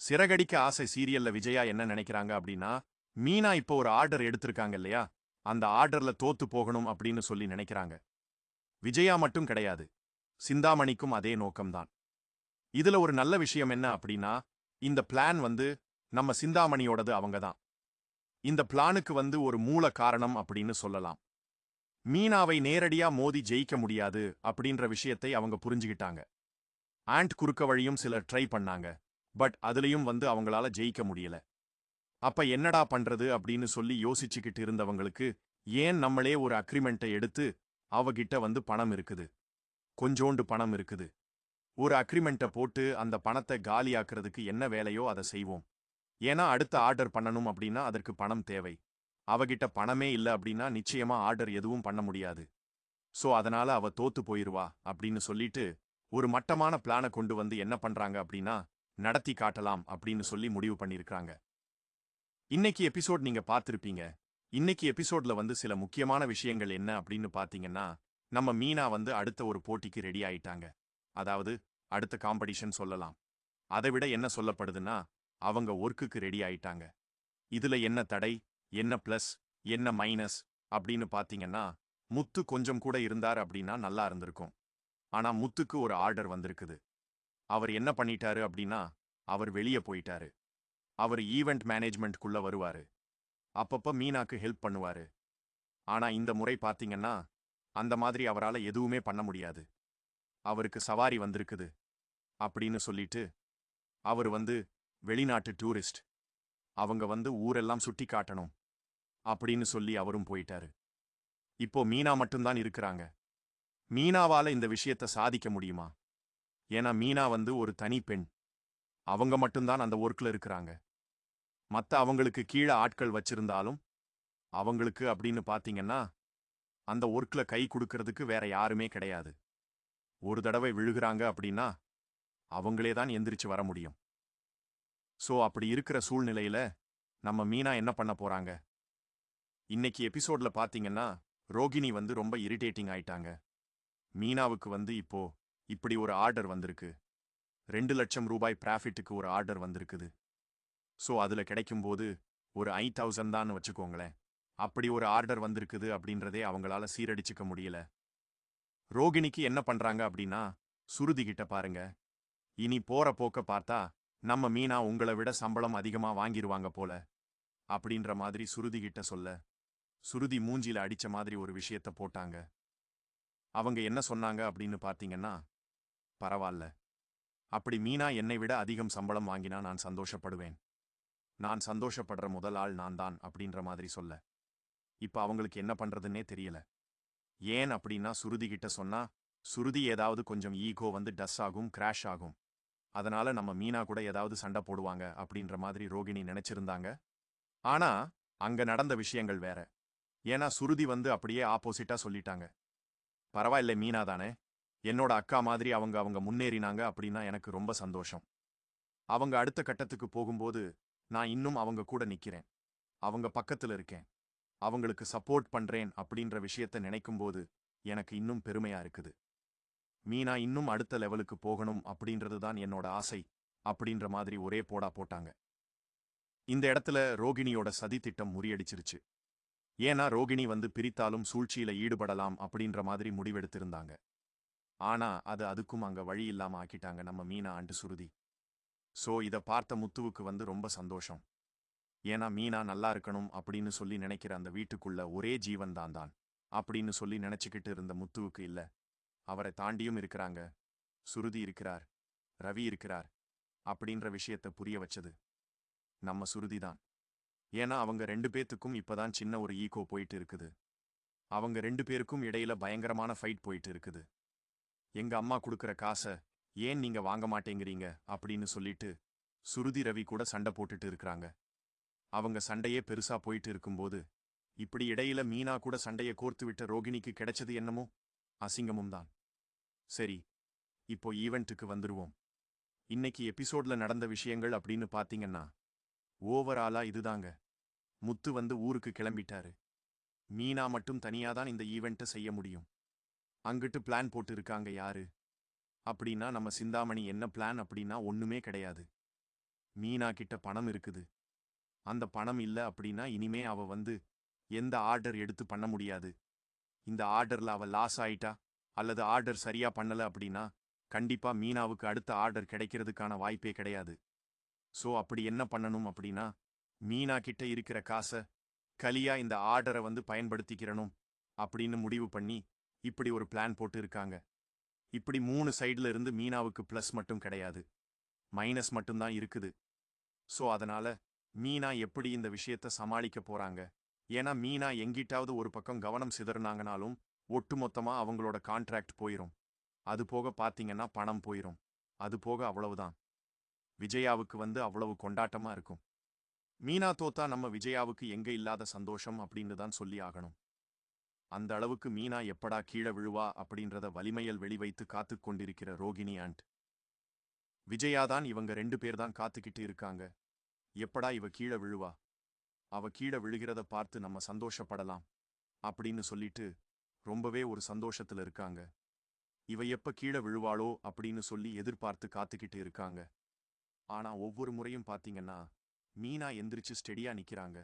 சிறகடிக்க ஆசை சீரியல்ல விஜயா என்ன நினைக்கிறாங்க அப்படின்னா, மீனா இப்போ ஒரு ஆர்டர் எடுத்திருக்காங்க இல்லையா, அந்த ஆர்டர்ல தோத்து போகணும் அப்படின்னு சொல்லி நினைக்கிறாங்க. விஜயா மட்டும் கிடையாது, சிந்தாமணிக்கும் அதே நோக்கம்தான். இதுல ஒரு நல்ல விஷயம் என்ன அப்படின்னா, இந்த பிளான் வந்து நம்ம சிந்தாமணியோடது அவங்க தான். இந்த பிளானுக்கு வந்து ஒரு மூல காரணம் அப்படின்னு சொல்லலாம். மீனாவை நேரடியா மோதி ஜெயிக்க முடியாது அப்படின்ற விஷயத்தை அவங்க புரிஞ்சுகிட்டாங்க. ஆண்ட் குறுக்க வழியும் சிலர் ட்ரை பண்ணாங்க. பட் அதுலயும் வந்து அவங்களால ஜெயிக்க முடியல. அப்ப என்னடா பண்றது அப்படின்னு சொல்லி யோசிச்சுக்கிட்டு இருந்தவங்களுக்கு, ஏன் நம்மளே ஒரு அக்ரிமெண்ட்டை எடுத்து அவகிட்ட வந்து பணம் இருக்குது, கொஞ்சோண்டு பணம் இருக்குது, ஒரு அக்ரிமெண்ட்டை போட்டு அந்த பணத்தை காலியாக்குறதுக்கு என்ன வேலையோ அதை செய்வோம். ஏன்னா அடுத்த ஆர்டர் பண்ணணும் அப்படின்னா அதற்கு பணம் தேவை. அவகிட்ட பணமே இல்ல அப்படின்னா நிச்சயமா ஆர்டர் எதுவும் பண்ண முடியாது. சோ அதனால அவ தோத்து போயிருவா அப்படின்னு சொல்லிட்டு ஒரு மட்டமான பிளான கொண்டு வந்து என்ன பண்றாங்க அப்படின்னா நடத்தி காட்டலாம் அப்படின்னு சொல்லி முடிவு பண்ணிருக்காங்க. இன்னைக்கு எபிசோட் நீங்க பார்த்திருப்பீங்க. இன்னைக்கு எபிசோட்ல வந்து சில முக்கியமான விஷயங்கள் என்ன அப்படின்னு பாத்தீங்கன்னா, நம்ம மீனா வந்து அடுத்த ஒரு போட்டிக்கு ரெடி ஆயிட்டாங்க. அதாவது அடுத்த காம்படிஷன் சொல்லலாம். அதை விட என்ன சொல்லப்படுதுன்னா, அவங்க ஒர்க்குக்கு ரெடி ஆயிட்டாங்க. இதுல என்ன தடை, என்ன பிளஸ், என்ன மைனஸ் அப்படின்னு பாத்தீங்கன்னா, முத்து கொஞ்சம் கூட இருந்தார் அப்படின்னா நல்லா இருந்திருக்கும். ஆனா முத்துக்கு ஒரு ஆர்டர் வந்திருக்குது. அவர் என்ன பண்ணிட்டாரு அப்படின்னா, அவர் வெளியே போயிட்டாரு. அவர் ஈவெண்ட் மேனேஜ்மெண்ட்குள்ள வருவாரு. அப்பப்ப மீனாக்கு ஹெல்ப் பண்ணுவாரு. ஆனா இந்த முறை பாத்தீங்கன்னா, அந்த மாதிரி அவரால எதுவுமே பண்ண முடியாது. அவருக்கு சவாரி வந்திருக்குது அப்படின்னு சொல்லிட்டு, அவர் வந்து வெளிநாட்டு டூரிஸ்ட். அவங்க வந்து ஊரெல்லாம் சுட்டி காட்டணும் அப்படின்னு சொல்லி அவரும் போயிட்டாரு. இப்போ மீனா மட்டும்தான் இருக்கிறாங்க. மீனாவால இந்த விஷயத்தை சாதிக்க முடியுமா? ஏன்னா மீனா வந்து ஒரு தனி பெண். அவங்க மட்டும்தான் அந்த ஒர்க்ல இருக்கிறாங்க. மத்த அவங்களுக்கு கீழே ஆட்கள் வச்சிருந்தாலும், அவங்களுக்கு அப்படின்னு பாத்தீங்கன்னா, அந்த ஒர்க்ல கை கொடுக்கறதுக்கு வேற யாருமே கிடையாது. ஒரு தடவை விழுகுறாங்க அப்படின்னா, அவங்களே தான் எந்திரிச்சு வர முடியும். சோ அப்படி இருக்கிற சூழ்நிலையில, நம்ம மீனா என்ன பண்ண போறாங்க? இன்னைக்கு எபிசோட்ல பாத்தீங்கன்னா, ரோகிணி வந்து ரொம்ப இரிட்டேட்டிங் ஆயிட்டாங்க. மீனாவுக்கு வந்து இப்போ இப்படி ஒரு ஆர்டர் வந்திருக்கு. 2,00,000 ரூபாய் பிராஃபிட்டுக்கு ஒரு ஆர்டர் வந்திருக்குது. சோ அதுல கிடைக்கும்போது ஒரு 5,000 தான் வச்சுக்கோங்களேன். அப்படி ஒரு ஆர்டர் வந்திருக்குது அப்படின்றதே அவங்களால சீரடிச்சுக்க முடியல. ரோகிணிக்கு என்ன பண்றாங்க அப்படின்னா, சுருதி கிட்ட பாருங்க. இனி போற போக்க பார்த்தா, நம்ம மீனா உங்களை விட சம்பளம் அதிகமா வாங்கிருவாங்க போல அப்படின்ற மாதிரி சுருதி கிட்ட சொல்ல, சுருதி மூஞ்சில அடிச்ச மாதிரி ஒரு விஷயத்த போட்டாங்க. அவங்க என்ன சொன்னாங்க அப்படின்னு பார்த்தீங்கன்னா, பரவால்ல. அப்படி மீனா என்னை விட அதிகம் சம்பளம் வாங்கினா நான் சந்தோஷப்படுவேன். நான் சந்தோஷப்படுற முதல் ஆள் நான் தான் அப்படின்ற மாதிரி சொல்ல. இப்ப அவங்களுக்கு என்ன பண்றதுன்னே தெரியல. ஏன் அப்படின்னா சுருதி கிட்ட சொன்னா, சுருதி ஏதாவது கொஞ்சம் ஈகோ வந்து டஸ் ஆகும், கிராஷ் ஆகும். அதனால நம்ம மீனா கூட ஏதாவது சண்டை போடுவாங்க அப்படின்ற மாதிரி ரோகிணி நினைச்சிருந்தாங்க. ஆனா, அங்க நடந்த விஷயங்கள் வேற. ஏன்னா சுருதி வந்து அப்படியே ஆப்போசிட்டா சொல்லிட்டாங்க. பரவாயில்லை மீனா தானே, என்னோட அக்கா மாதிரி அவங்க அவங்க முன்னேறினாங்க அப்படின்னா எனக்கு ரொம்ப சந்தோஷம். அவங்க அடுத்த கட்டத்துக்கு போகும்போது, நான் இன்னும் அவங்க கூட நிக்கிறேன். அவங்க பக்கத்துல இருக்கேன். அவங்களுக்கு சப்போர்ட் பண்றேன் அப்படின்ற விஷயத்த நினைக்கும்போது, எனக்கு இன்னும் பெருமையா இருக்குது. மீனா இன்னும் அடுத்த லெவலுக்கு போகணும் அப்படின்றது தான் என்னோட ஆசை அப்படின்ற மாதிரி ஒரே போடா போட்டாங்க. இந்த இடத்துல ரோகிணியோட சதி திட்டம் முறியடிச்சிருச்சு. ஏன்னா ரோகிணி வந்து பிரித்தாலும் சூழ்ச்சியில ஈடுபடலாம் அப்படின்ற மாதிரி முடிவெடுத்திருந்தாங்க. ஆனா அது அதுக்கும் அங்க வழி இல்லாம ஆக்கிட்டாங்க நம்ம மீனா அண்டு சுருதி. சோ இத பார்த்த முத்துவுக்கு வந்து ரொம்ப சந்தோஷம். ஏன்னா மீனா நல்லா இருக்கணும் அப்படின்னு சொல்லி நினைக்கிற அந்த வீட்டுக்குள்ள ஒரே ஜீவன் தான் அப்படின்னு சொல்லி நினைச்சுக்கிட்டு இருந்த முத்துவுக்கு இல்ல. அவரை தாண்டியும் இருக்கிறாங்க. சுருதி இருக்கிறார், ரவி இருக்கிறார் அப்படின்ற விஷயத்த புரிய வச்சது நம்ம சுருதி தான். ஏன்னா அவங்க 2 பேத்துக்கும் இப்பதான் சின்ன ஒரு ஈகோ போயிட்டு இருக்குது. அவங்க 2 பேருக்கும் இடையில பயங்கரமான ஃபைட் போயிட்டு இருக்குது. எங்க அம்மா கொடுக்கிற காசை ஏன் நீங்க வாங்க மாட்டேங்கிறீங்க அப்படின்னு சொல்லிட்டு சுருதி ரவி கூட சண்டை போட்டுட்டு இருக்கிறாங்க. அவங்க சண்டையே பெருசா போயிட்டு இருக்கும்போது, இப்படி இடையில மீனா கூட சண்டைய கோர்த்து விட்ட ரோகிணிக்கு கிடைச்சது என்னமோ அசிங்கமும் தான். சரி, இப்போ ஈவெண்ட்டுக்கு வந்துருவோம். இன்னைக்கு எபிசோட்ல நடந்த விஷயங்கள் அப்படின்னு பாத்தீங்கன்னா, ஓவராலா இதுதாங்க. முத்து வந்து ஊருக்கு கிளம்பிட்டாரு. மீனா மட்டும் தனியாதான் இந்த ஈவெண்ட்டை செய்ய முடியும். அங்கிட்டு பிளான் போட்டு இருக்காங்க யாரு அப்படின்னா நம்ம சிந்தாமணி. என்ன பிளான் அப்படின்னா ஒண்ணுமே கிடையாது. மீனா கிட்ட பணம் இருக்குது. அந்த பணம் இல்ல அப்படின்னா இனிமே அவ வந்து எந்த ஆர்டர் எடுத்து பண்ண முடியாது. இந்த ஆர்டர்ல அவ லாஸ் ஆயிட்டா அல்லது ஆர்டர் சரியா பண்ணல அப்படின்னா கண்டிப்பா மீனாவுக்கு அடுத்த ஆர்டர் கிடைக்கிறதுக்கான வாய்ப்பே கிடையாது. சோ அப்படி என்ன பண்ணணும் அப்படின்னா, மீனா கிட்ட இருக்கிற காசை கலியா இந்த ஆர்டரை வந்து பயன்படுத்திக்கிறணும் அப்படின்னு முடிவு பண்ணி இப்படி ஒரு பிளான் போட்டு இருக்காங்க. இப்படி 3 சைடுல இருந்து மீனாவுக்கு பிளஸ் மட்டும் கிடையாது, மைனஸ் மட்டும்தான் இருக்குது. சோ அதனால மீனா எப்படி இந்த விஷயத்த சமாளிக்க போறாங்க? ஏன்னா மீனா எங்கிட்டாவது ஒரு பக்கம் கவனம் சிதறினாங்கனாலும் ஒட்டுமொத்தமா அவங்களோட கான்ட்ராக்ட் போயிரும். அது போக பாத்தீங்கன்னா பணம் போயிரும். அது போக அவ்வளவுதான். விஜயாவுக்கு வந்து அவ்வளவு கொண்டாட்டமா இருக்கும். மீனா தோத்தா நம்ம விஜயாவுக்கு எங்க இல்லாத சந்தோஷம் அப்படின்னு தான் சொல்லி ஆகணும். அந்த அளவுக்கு மீனா எப்படா கீழே விழுவா அப்படின்றத வலிமையல் வெளிவைத்து காத்துக் கொண்டிருக்கிற ரோகிணி ஆண்ட் விஜயாதான் இவங்க 2 பேர் தான் காத்துக்கிட்டு இருக்காங்க. எப்படா இவ கீழே விழுவா, அவ கீழே விழுகிறத பார்த்து நம்ம சந்தோஷப்படலாம் அப்படின்னு சொல்லிட்டு ரொம்பவே ஒரு சந்தோஷத்துல இருக்காங்க. இவ எப்ப கீழே விழுவாளோ அப்படின்னு சொல்லி எதிர்பார்த்து காத்துக்கிட்டு இருக்காங்க. ஆனா ஒவ்வொரு முறையும் பாத்தீங்கன்னா மீனா எந்திரிச்சு ஸ்டெடியா நிக்கிறாங்க.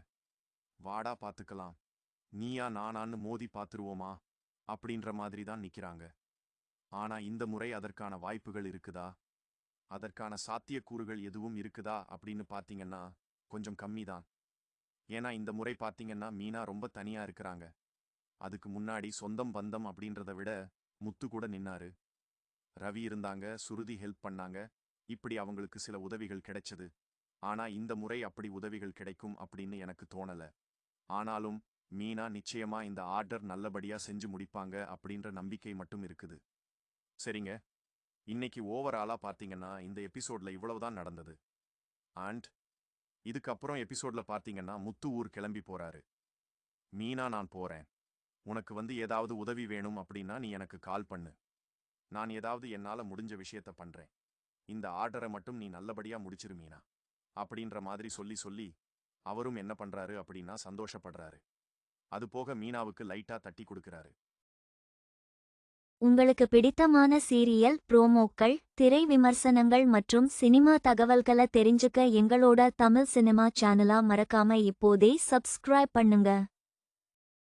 வாடா பாத்துக்கலாம், நீயா நானான்னு மோதி பாத்துருவோமா அப்படின்ற மாதிரி தான் நிக்கிறாங்க. ஆனா இந்த முறை அதற்கான வாய்ப்புகள் இருக்குதா, அதற்கான சாத்தியக்கூறுகள் எதுவும் இருக்குதா அப்படின்னு பாத்தீங்கன்னா கொஞ்சம் கம்மி தான். ஏன்னா இந்த முறை பாத்தீங்கன்னா மீனா ரொம்ப தனியா இருக்கிறாங்க. அதுக்கு முன்னாடி சொந்தம் பந்தம் அப்படின்றத விட முத்து கூட நின்னாரு, ரவி இருந்தாங்க, சுருதி ஹெல்ப் பண்ணாங்க. இப்படி அவங்களுக்கு சில உதவிகள் கிடைச்சது. ஆனா இந்த முறை அப்படி உதவிகள் கிடைக்கும் அப்படின்னு எனக்கு தோணல. ஆனாலும் மீனா நிச்சயமா இந்த ஆர்டர் நல்லபடியா செஞ்சு முடிப்பாங்க அப்படின்ற நம்பிக்கை மட்டும் இருக்குது. சரிங்க, இன்னைக்கு ஓவராலா பார்த்தீங்கன்னா இந்த எபிசோட்ல இவ்வளவுதான் நடந்தது. அண்ட் இதுக்கப்புறம் எபிசோட்ல பார்த்தீங்கன்னா முத்து ஊர் கிளம்பி போறாரு. மீனா, நான் போறேன், உனக்கு வந்து ஏதாவது உதவி வேணும் அப்படின்னா நீ எனக்கு கால் பண்ணு, நான் ஏதாவது என்னால முடிஞ்ச விஷயத்த பண்றேன், இந்த ஆர்டரை மட்டும் நீ நல்லபடியா முடிச்சிரு மீனா அப்படின்ற மாதிரி சொல்லி சொல்லி அவரும் என்ன பண்றாரு அப்படின்னா சந்தோஷப்படுறாரு. அது போக மீனாவுக்கு லைட்டா தட்டி கொடுக்கிறாரு. உங்களுக்கு பிடித்தமான சீரியல் ப்ரோமோக்கள், திரை விமர்சனங்கள் மற்றும் சினிமா தகவல்களை தெரிஞ்சுக்க எங்களோட தமிழ் சினிமா சேனலை மறக்காம இப்போதே சப்ஸ்கிரைப் பண்ணுங்க.